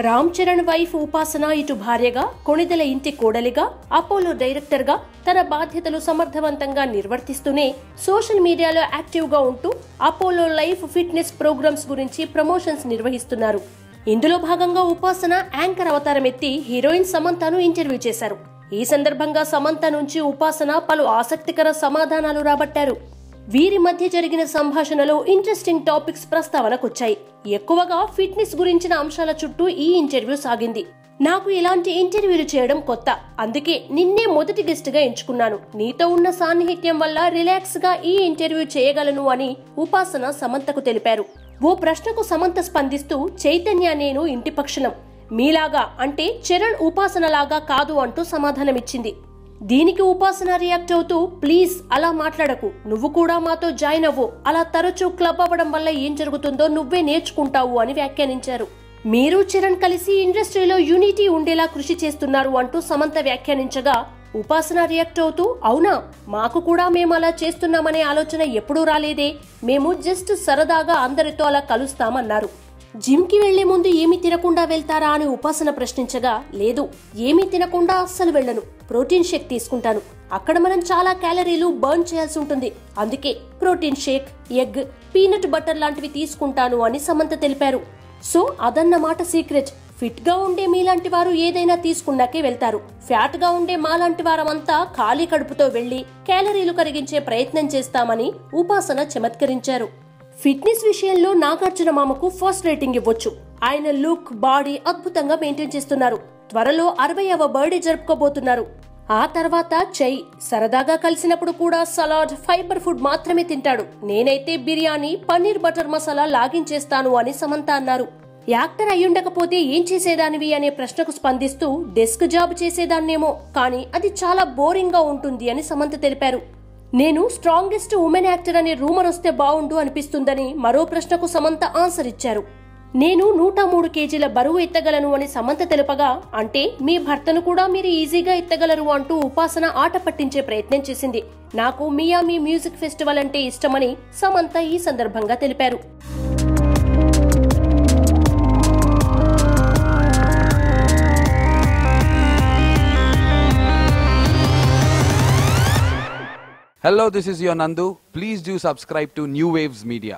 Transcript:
Ram Charan wife ఉపాసన ఇటు భార్యగా, కొణిదెల ఇంటి కోడలిగా, అపోలో డైరెక్టర్ గా తన బాధ్యతలు సమర్థవంతంగా నిర్వర్తిస్తూనే సోషల్ మీడియాలో యాక్టివ్ గా ఉంటూ అపోలో లైఫ్ ఫిట్నెస్ ప్రోగ్రామ్స్ గురించి ప్రమోషన్స్ నిర్వహిస్తున్నారు. ఇందులో భాగంగా ఉపాసన యాంకర్ అవతారం ఎత్తి హీరోయిన్ సమంతను ఇంటర్వ్యూ చేశారు. ఈ సందర్భంగా సమంత నుంచి ఉపాసన పలు ఆసక్తికర సమాధానాలు రాబట్టారు. వీరి మధ్య జరిగిన సంభాషణలో ఇంట్రెస్టింగ్ టాపిక్స్ ప్రస్తావనకొచ్చాయి. ఎక్కువగా ఫిట్నెస్ గురించిన అంశాల చుట్టూ ఈ ఇంటర్వ్యూ సాగింది. నాకు ఇలాంటి ఇంటర్వ్యూలు చేయడం కొత్త, అందుకే నిన్నే మొదటి గెస్ట్ గా ఎంచుకున్నాను. నీతో ఉన్న సాన్నిహిత్యం వల్ల రిలాక్స్ గా ఈ ఇంటర్వ్యూ చేయగలను అని ఉపాసన సమంతకు తెలిపారు. ఓ ప్రశ్నకు సమంత స్పందిస్తూ, చైతన్య నేను ఇంటి పక్షులం, మీలాగా అంటే చరణ్ ఉపాసనలాగా కాదు అంటూ సమాధానమిచ్చింది. దీనికి ఉపాసన రియాక్ట్ అవుతూ, ప్లీజ్ అలా మాట్లాడకు, నువ్వు కూడా మాతో జాయిన్ అవ్వు, అలా తరచూ క్లబ్ అవ్వడం వల్ల ఏం జరుగుతుందో నువ్వే నేర్చుకుంటావు అని వ్యాఖ్యానించారు. మీరు చరణ్ కలిసి ఇండస్ట్రీలో యూనిటీ ఉండేలా కృషి చేస్తున్నారు అంటూ సమంత వ్యాఖ్యానించగా, ఉపాసన రియాక్ట్ అవుతూ, అవునా, మాకు కూడా మేము అలా చేస్తున్నామనే ఆలోచన ఎప్పుడూ రాలేదే, మేము జస్ట్ సరదాగా అందరితో అలా కలుస్తామన్నారు. జిమ్ కి వెళ్లే ముందు ఏమీ తినకుండా వెళ్తారా అని ఉపాసన ప్రశ్నించగా, లేదు, ఏమీ తినకుండా అస్సలు వెళ్లను, ప్రోటీన్ షేక్ తీసుకుంటాను, అక్కడ మనం చాలా క్యాలరీలు బర్న్ చేయాల్సి ఉంటుంది, అందుకే protein shake, egg, peanut butter లాంటివి తీసుకుంటాను అని సమంత తెలిపారు. సో అదన్నమాట సీక్రెట్. ఫిట్ గా ఉండే మీలాంటి వారు ఏదైనా తీసుకున్నాకే వెళ్తారు, ఫ్యాట్ గా ఉండే మాలాంటి వారమంతా ఖాళీ కడుపుతో వెళ్లి క్యాలరీలు కరిగించే ప్రయత్నం చేస్తామని ఉపాసన చమత్కరించారు. ఫిట్నెస్ విషయంలో నాగార్జున మామకు ఫస్ట్ రేటింగ్ ఇవ్వొచ్చు. ఆయన లుక్, బాడీ అద్భుతంగా మెయింటైన్ చేస్తున్నారు. త్వరలో 60వ బర్త్డే జరుపుకోబోతున్నారు. ఆ తర్వాత చై సరదాగా కలిసినప్పుడు కూడా సలాడ్, ఫైబర్ ఫుడ్ మాత్రమే తింటాడు. నేనైతే బిర్యానీ, పన్నీర్ బటర్ మసాలా లాగించేస్తాను అని సమంత అన్నారు. యాక్టర్ అయ్యుండకపోతే ఏం చేసేదానివి అనే ప్రశ్నకు స్పందిస్తూ, డెస్క్ జాబ్ చేసేదాన్నేమో, కానీ అది చాలా బోరింగ్ గా ఉంటుంది అని సమంత తెలిపారు. నేను స్ట్రాంగెస్ట్ ఉమెన్ యాక్టర్ అనే రూమర్ వస్తే బావుండు అనిపిస్తుందని మరో ప్రశ్నకు సమంత ఆన్సర్ ఇచ్చారు. నేను 103 కేజీల బరువు ఎత్తగలను అని సమంత తెలుపగా, అంటే మీ భర్తను కూడా మీరు ఈజీగా ఎత్తగలరు అంటూ ఉపాసన ఆట పట్టించే ప్రయత్నం చేసింది. నాకు మియామి మ్యూజిక్ ఫెస్టివల్ అంటే ఇష్టమని సమంత ఈ సందర్భంగా తెలిపారు. Hello, this is your Nandu. Please do subscribe to New Waves Media.